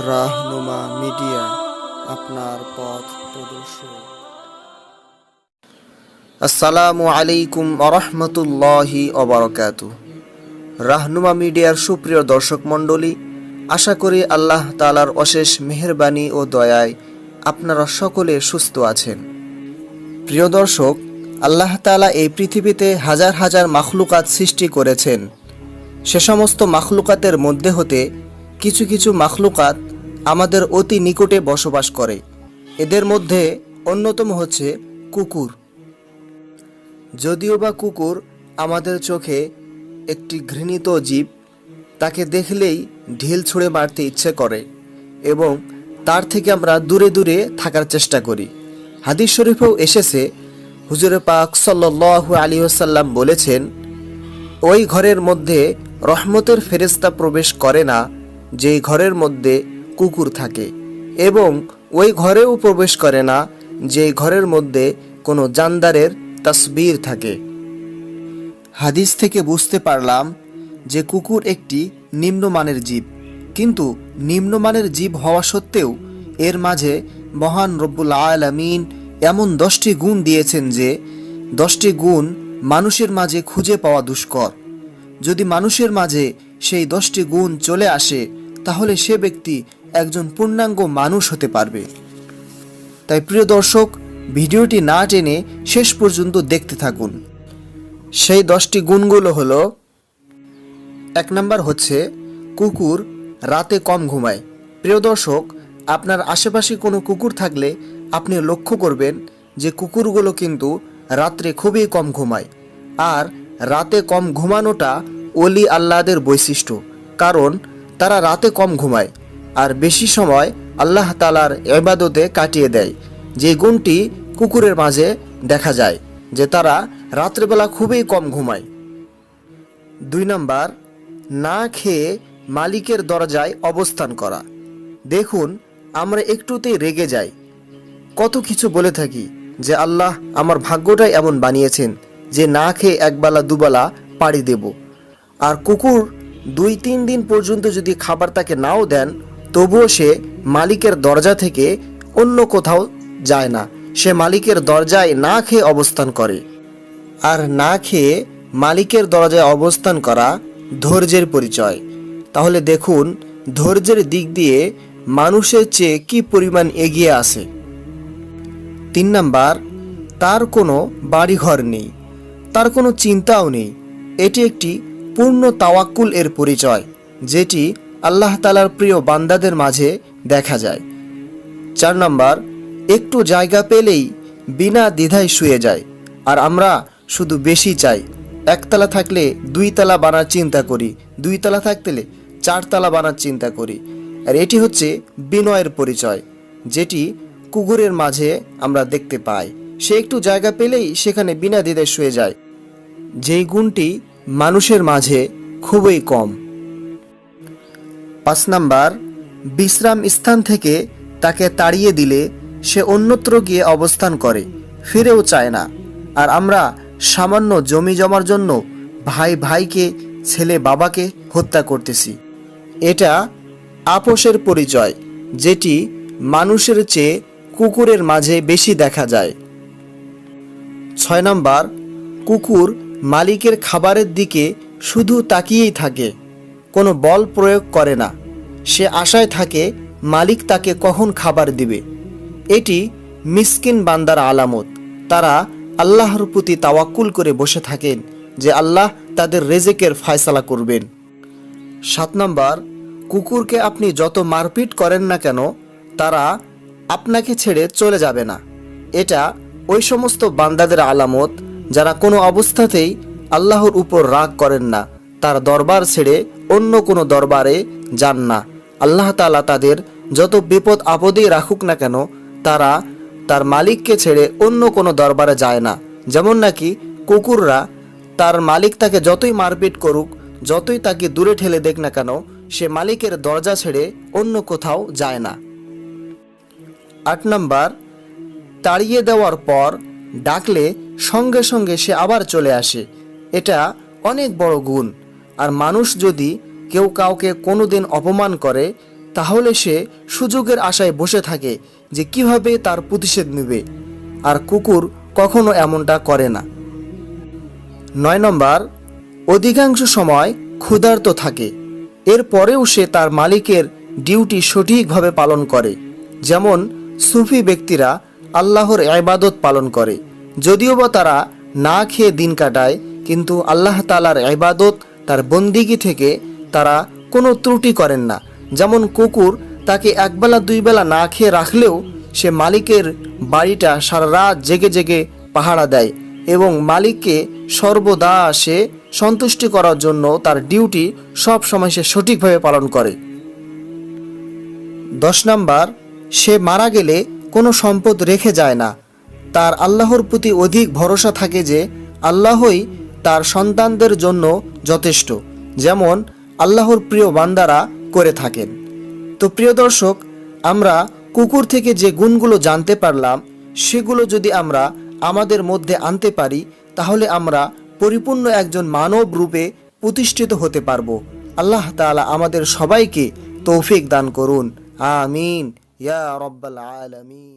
Rahnuma media আপনার পথ প্রদর্শক। আসসালামু আলাইকুম আরহামতুল্লাহি ওবারাকাতুহু। রাহনুমা মিডিয়ার সুপ্রিয় দর্শক মণ্ডলী, আশা করি আল্লাহ তাআলার অশেষ মেহেরবানি ও দয়ায় আপনারা সকলে সুস্থ আছেন। প্রিয় দর্শক, আল্লাহ তাআলা এই পৃথিবীতে হাজার হাজার মাখলুকাত সৃষ্টি করেছেন। সে সমস্ত মাখলুকাতের মধ্যে হতে কিছু কিছু মাখলুকাত আমাদের অতি নিকটে বসবাস করে। এদের মধ্যে অন্যতম হচ্ছে কুকুর। যদিও বা কুকুর আমাদের চোখে একটি ঘৃণিত জীব, তাকে দেখলেই ঢিল ছুঁড়ে মারতে ইচ্ছে করে এবং তার থেকে আমরা দূরে দূরে থাকার চেষ্টা করি। হাদিস শরীফেও এসেছে, হুজুরে পাক সাল্লাল্লাহু আলাইহি ওয়াসাল্লাম বলেছেন, ওই ঘরের মধ্যে রহমতের ফেরেশতা প্রবেশ করে না যেই ঘরের মধ্যে কুকুর থাকে, এবং ওই ঘরেও প্রবেশ করে না যেই ঘরের মধ্যে কোনো জানদারের তাসবির থাকে। হাদিস থেকে বুঝতে পারলাম যে কুকুর একটি নিম্নমানের জীব, কিন্তু নিম্নমানের জীব হওয়া সত্ত্বেও এর মাঝে মহান রব্বুল আলামিন এমন 10টি গুণ দিয়েছেন যে 10টি গুণ মানুষের মাঝে খুঁজে পাওয়া দুষ্কর। যদি মানুষের মাঝে সেই 10টি গুণ চলে আসে, তাহলে সে ব্যক্তি একজন পূর্ণাঙ্গ মানুষ হতে পারবে। তাই প্রিয় দর্শক, ভিডিওটি না টেনে শেষ পর্যন্ত দেখতে থাকুন। সেই 10টি গুণগুলো হলো, 1 নাম্বার হচ্ছে কুকুর রাতে কম ঘুমায়। প্রিয় দর্শক, আপনার আশেপাশে কোনো কুকুর থাকলে আপনি লক্ষ্য করবেন যে কুকুরগুলো কিন্তু রাত্রে খুবই কম ঘুমায়। আর রাতে কম ঘুমানোটা ওলি আল্লাহদের বৈশিষ্ট্য, কারণ তারা রাতে কম ঘুমায় আর বেশি সময় আল্লাহ তাআলার ইবাদতে কাটিয়ে দেয়। যে গুণটি কুকুরের মাঝে দেখা যায় যে তারা রাত্রেবেলা খুবই কম ঘুমায়। 2 নাম্বার, না খেয়ে মালিকের দরজায় অবস্থান করা। দেখুন, আমরা একটুতেই রেগে যাই, কত কিছু বলে থাকি যে আল্লাহ আমার ভাগ্যটাই এমন বানিয়েছেন যে না খেয়ে একবেলা দুবেলা পাড়ি দেব। আর কুকুর 2-3 দিন পর্যন্ত যদি খাবার তাকে নাও দেন, তবুও সে মালিকের দরজা থেকে অন্য কোথাও যায় না, সে মালিকের দরজায় না খেয়ে অবস্থান করে। আর না খেয়ে মালিকের দরজায় অবস্থান করা ধৈর্যের পরিচয়। তাহলে দেখুন, ধৈর্যের দিক দিয়ে মানুষের চেয়ে কি পরিমাণ এগিয়ে আছে। 3 নাম্বার, তার কোনো বাড়িঘর নেই, তার কোনো চিন্তাও নেই। এটি একটি পূর্ণ তাওয়াক্কুল এর পরিচয়, যেটি আল্লাহ তাআলার প্রিয় বান্দাদের মাঝে দেখা যায়। 4 নাম্বার, একটু জায়গা পেলেই বিনা দ্বিধায় শুয়ে যায়। আর আমরা শুধু বেশি চাই, 1 তলা থাকলে 2 তলা বানার চিন্তা করি, 2 তলা থাকলে 4 তলা বানার চিন্তা করি। আর এটি হচ্ছে বিনয়ের পরিচয়, যেটি কুকুরের মাঝে আমরা দেখতে পাই। সে একটু জায়গা পেলেই সেখানে বিনা দ্বিধায় শুয়ে যায়, যেই গুণটি মানুষের মাঝে খুবই কম। 5 নাম্বার, বিশ্রাম স্থান থেকে তাকে তাড়িয়ে দিলে সে অন্যত্র গিয়ে অবস্থান করে, ফিরেও চায় না। আর আমরা সামান্য জমি জমার জন্য ভাই ভাইকে, ছেলে বাবাকে হত্যা করতেছি। এটা আপোষের পরিচয়, যেটি মানুষের চেয়ে কুকুরের মাঝে বেশি দেখা যায়। 6 নাম্বার, কুকুর মালিকের খাবারের দিকে শুধু তাকিয়েই থাকে, কোনো বল প্রয়োগ করে না। সে আশায় থাকে মালিক তাকে কখন খাবার দিবে। এটি মিসকিন বান্দার আলামত। তারা আল্লাহর প্রতি তাওয়াক্কুল করে বসে থাকেন যে আল্লাহ তাদের রিজিকের ফয়সালা করবেন। 7 নাম্বার, কুকুরকে আপনি যত মারপিট করেন না কেন, তারা আপনাকে ছেড়ে চলে যাবে না। এটা ওই সমস্ত বান্দাদের আলামত যারা কোনো অবস্থাতেই আল্লাহর উপর রাগ করেন না, তার দরবার ছেড়ে অন্য কোনো দরবারে যান না। আল্লাহ তাআলা তাদের যত বিপদ আপদেই রাখুক না কেন, তারা তার মালিককে ছেড়ে অন্য কোনো দরবারে যায় না। যেমন নাকি কুকুররা তার মালিক তাকে যতই মারপিট করুক, যতই তাকে দূরে ঠেলে দেখ না কেন, সে মালিকের দরজা ছেড়ে অন্য কোথাও যায় না। 8 নাম্বার, তাড়িয়ে দেওয়ার পর ডাকলে সঙ্গে সঙ্গে সে আবার চলে আসে। এটা অনেক বড় গুণ। আর মানুষ যদি কেউ কাউকে কোনোদিন অপমান করে, তাহলে সে সুযোগের আশায় বসে থাকে যে কিভাবে তার প্রতিশোধ নেবে, আর কুকুর কখনো এমনটা করে না। 9 নম্বর, অধিকাংশ সময় ক্ষুধার্ত থাকে, এরপরেও সে তার মালিকের ডিউটি সঠিকভাবে পালন করে। যেমন সুফি ব্যক্তিরা আল্লাহর ইবাদত পালন করে, যদিও বা তারা না খেয়ে দিন কাটায়, কিন্তু আল্লাহ তাআলার ইবাদত, তার বন্দিগি থেকে তারা কোনো ত্রুটি করেন না। যেমন কুকুর তাকে একবেলা দুইবেলা না খেয়ে রাখলেও সে মালিকের বাড়িটা সারা রাত জেগে জেগে পাহারা দেয় এবং মালিককে সর্বদা সে সন্তুষ্টি করার জন্য তার ডিউটি সব সময় সে সঠিকভাবে পালন করে। 10 নম্বর, সে মারা গেলে কোনো সম্পদ রেখে যায় না। তার আল্লাহর প্রতি অধিক ভরসা থাকে যে আল্লাহই তার সন্তানদের জন্য যথেষ্ট, যেমন আল্লাহর প্রিয় বান্দারা করে থাকেন। তো প্রিয় দর্শক, আমরা কুকুর থেকে যে গুণগুলো জানতে পারলাম, সেগুলো যদি আমরা আমাদের মধ্যে আনতে পারি, তাহলে আমরা পরিপূর্ণ একজন মানব রূপে প্রতিষ্ঠিত হতে পারবো। আল্লাহ তাআলা আমাদের সবাইকে তৌফিক দান করুন। আমিন ইয়া রাব্বাল আলামিন।